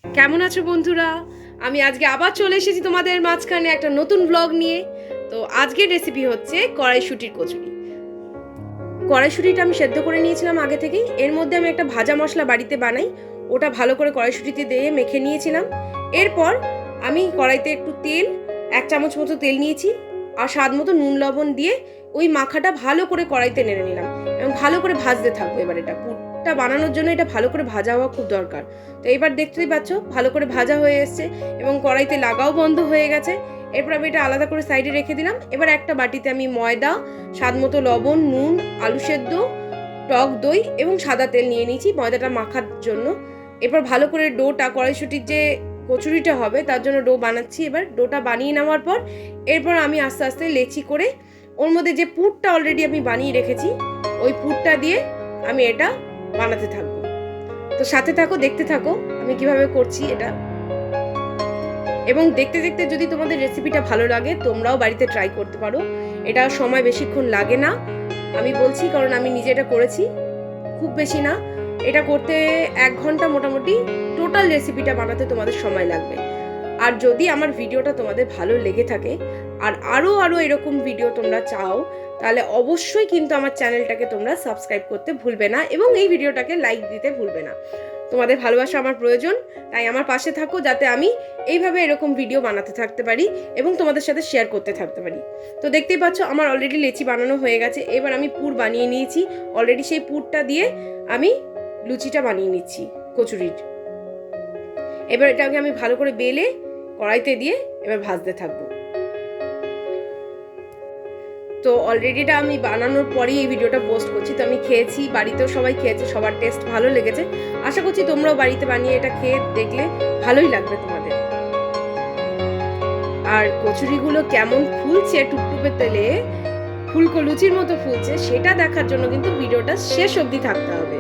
কেমন আছো বন্ধুরা? আমি আজকে আবার চলে এসেছি তোমাদের মাঝখানে একটা নতুন ব্লগ নিয়ে। তো আজকের রেসিপি হচ্ছে কড়াইশুঁটির কচুরি। কড়াইশুঁটিটা আমি সেদ্ধ করে নিয়েছিলাম আগে থেকেই। এর মধ্যে আমি একটা ভাজা মশলা বাড়িতে বানাই, ওটা ভালো করে কড়াইশুঁটিতে দিয়ে মেখে নিয়েছিলাম। এরপর আমি কড়াইতে একটু তেল, 1 চামচ মতো তেল নিয়েছি, আর স্বাদ মতো নুন লবণ দিয়ে ওই মাখাটা ভালো করে কড়াইতে নেড়ে নিলাম এবং ভালো করে ভাজতে থাকবো। এবার এটা পুরটা বানানোর জন্য এটা ভালো করে ভাজা হওয়া খুব দরকার। তো এবার দেখতেই পাচ্ছ ভালো করে ভাজা হয়ে এসছে এবং কড়াইতে লাগাও বন্ধ হয়ে গেছে। এরপর আমি এটা আলাদা করে সাইডে রেখে দিলাম। এবার একটা বাটিতে আমি ময়দা, স্বাদ মতো লবণ, নুন, আলু সেদ্ধ, টক দই এবং সাদা তেল নিয়ে নিয়েছি ময়দাটা মাখার জন্য। এরপর ভালো করে ডোটা, কড়াইশুঁটির যে কচুরিটা হবে তার জন্য ডো বানাচ্ছি। এবার ডোটা বানিয়ে নেওয়ার পর এরপর আমি আস্তে আস্তে লেচি করে ওর মধ্যে যে পুরটা অলরেডি আমি বানিয়ে রেখেছি ওই পুরটা দিয়ে আমি এটা বানাতে থাকবো। তো সাথে থাকো, দেখতে থাকো আমি কিভাবে করছি এটা। এবং দেখতে দেখতে যদি তোমাদের রেসিপিটা ভালো লাগে তোমরাও বাড়িতে ট্রাই করতে পারো। এটা সময় বেশিক্ষণ লাগে না, আমি বলছি কারণ আমি নিজে এটা করেছি। খুব বেশি না, এটা করতে 1 ঘন্টা মোটামুটি টোটাল রেসিপিটা বানাতে তোমাদের সময় লাগবে। আর যদি আমার ভিডিওটা তোমাদের ভালো লেগে থাকে আর আরও এরকম ভিডিও তোমরা চাও, তাহলে অবশ্যই কিন্তু আমার চ্যানেলটাকে তোমরা সাবস্ক্রাইব করতে ভুলবে না এবং এই ভিডিওটাকে লাইক দিতে ভুলবে না। তোমাদের ভালোবাসা আমার প্রয়োজন, তাই আমার পাশে থাকো যাতে আমি এইভাবে এরকম ভিডিও বানাতে থাকতে পারি এবং তোমাদের সাথে শেয়ার করতে থাকতে পারি। তো দেখতেই পাচ্ছ আমার অলরেডি লেচি বানানো হয়ে গেছে। এবার আমি পুর বানিয়ে নিয়েছি অলরেডি, সেই পুরটা দিয়ে আমি লুচিটা বানিয়ে নিচ্ছি কচুরির। এবার এটাকে আমি ভালো করে বেলে কড়াইতে দিয়ে এবার ভাজতে থাকবো। তো অলরেডি এটা আমি বানানোর পরেই এই ভিডিওটা পোস্ট করছি। তো আমি খেয়েছি, বাড়িতেও সবাই খেয়েছে, সবার টেস্ট ভালো লেগেছে। আশা করছি তোমরাও বাড়িতে বানিয়ে এটা খেয়ে দেখলে ভালোই লাগবে তোমাদের। আর কচুরিগুলো কেমন ফুলছে টুকটুকে তেলে, ফুলকো লুচির মতো ফুলছে, সেটা দেখার জন্য কিন্তু ভিডিওটা শেষ অবধি থাকতে হবে।